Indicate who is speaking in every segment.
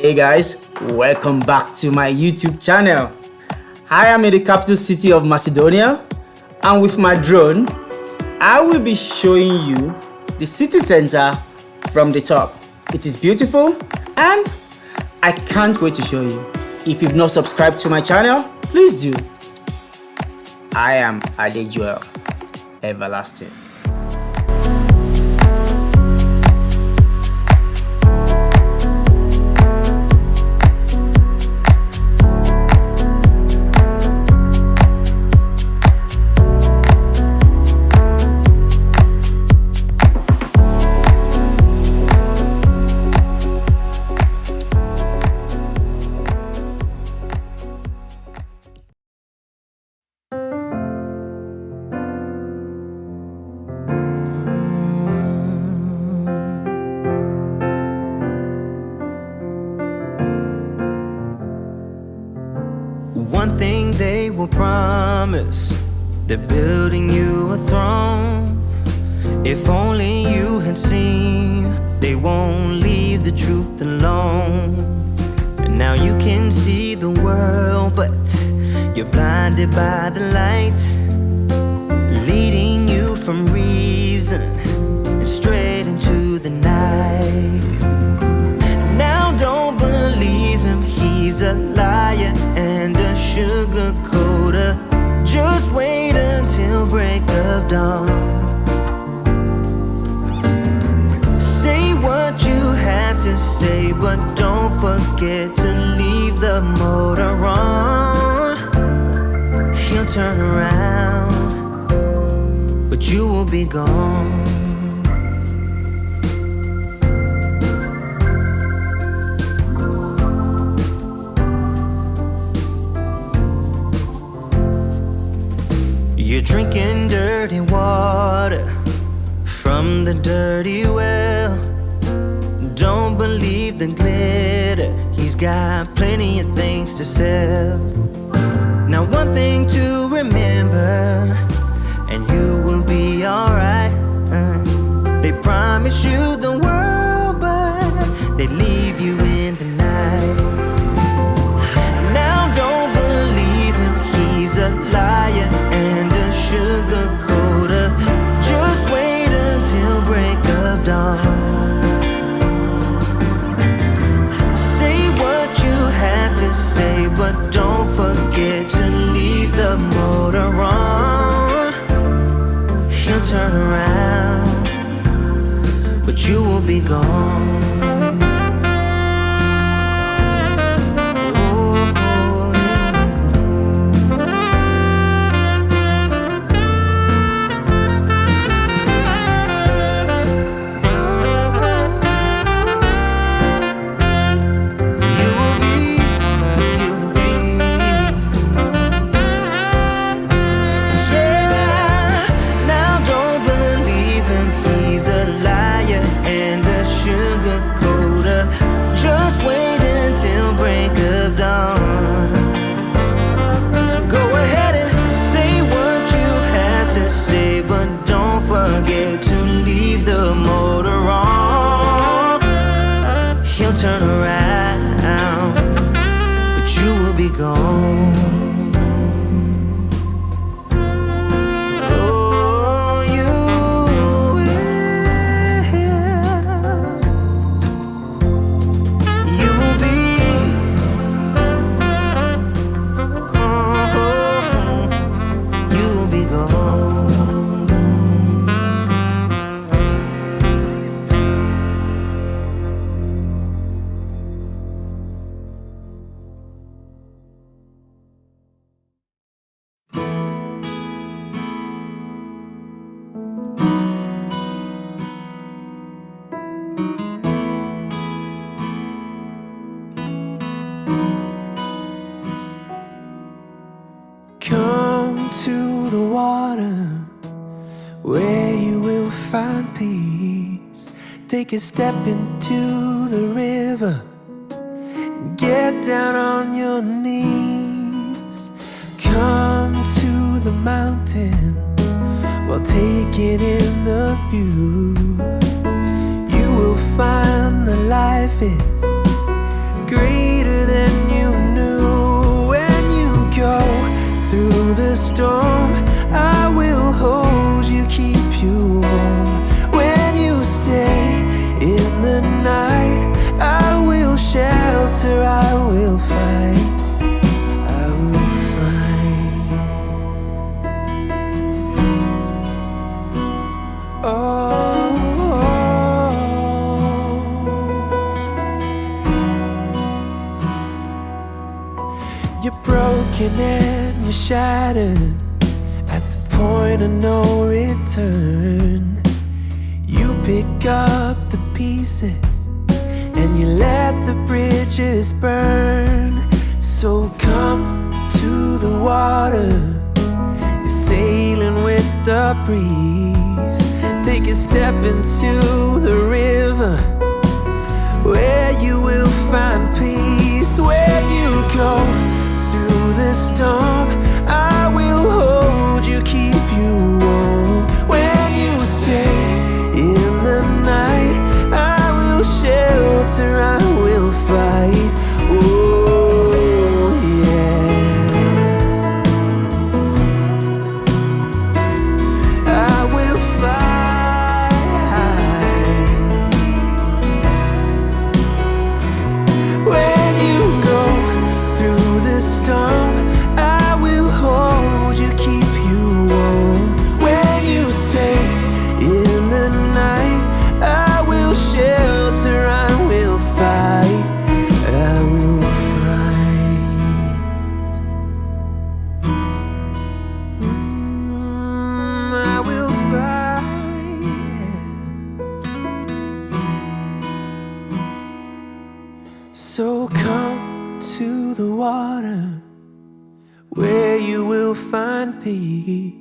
Speaker 1: Hey guys, welcome back to my YouTube channel. I am in the capital city of Macedonia, and with my drone, I will be showing you the city center from the top. It is beautiful and I can't wait to show you. If you've not subscribed to my channel, please do. I am Adejoel Everlasting.
Speaker 2: One thing they will promise, they're building you a throne. If only you had seen, they won't leave the truth alone. And now you can see the world, but you're blinded by the light, leading you from reason and straight into the night. Now don't believe him, he's a liar and a sugar coater. Just wait until break of dawn. Say what you have to say, but don't forget to leave the motor on. He'll turn around, but you will be gone. You're drinking dirty water from the dirty well. Don't believe the glitter, he's got plenty of things to sell. Now one thing to remember, and you will be alright. They promise you the world, but they leave you in the night. Now don't believe him, he's a liar and a sugar coater. Just wait until break of dawn. Say what you have to say, but don't forget to leave the motor on. He'll turn around, but you will be gone. Turn around, but you will be gone. Oh, you will. You will be. Oh, you will be gone.
Speaker 3: Come to the water where you will find peace. Take a step into the river, get down on your knees. Come to the mountain while taking in the view. You will find that life is great. the storm, I will hold you, keep you warm. When you stay in the night, I will shelter, I will fight, I will fight. Oh, you're broken and you're shattered at the point of no return. You pick up the pieces and you let the bridges burn. So come to the water, you're sailing with the breeze. Take a step into the river, where you will find peace. Where you go through the storm, I will hold you, keep you warm. When you stay in the night, I will shelter, I will fight. Oh yeah, I will fight. When you go through the storm, I will hold you, keep you warm. When you stay in the night, I will shelter, I will fight, I will fight. I will fight. So come to the water, where you will find peace.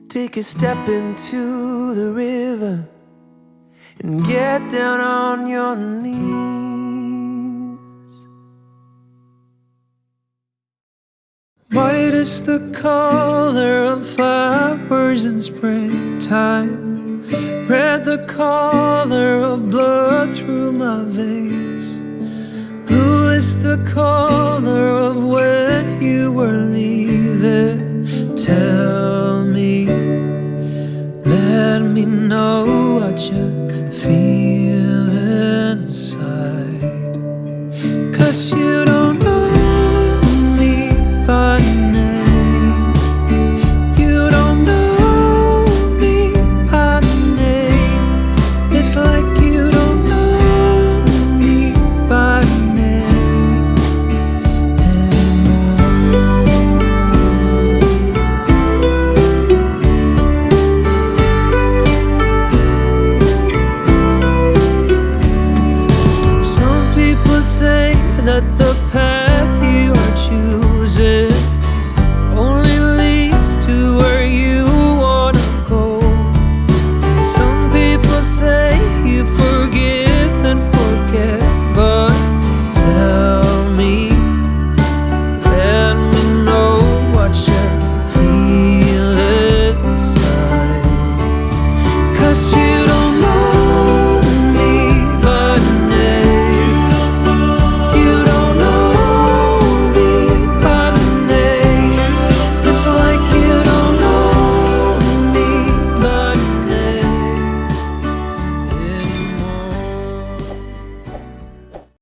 Speaker 3: Take a step into the river and get down on your knees.
Speaker 4: White is the color of flowers in springtime, red the color of blood through my veins. Blue is the color of when you were leaving. Tell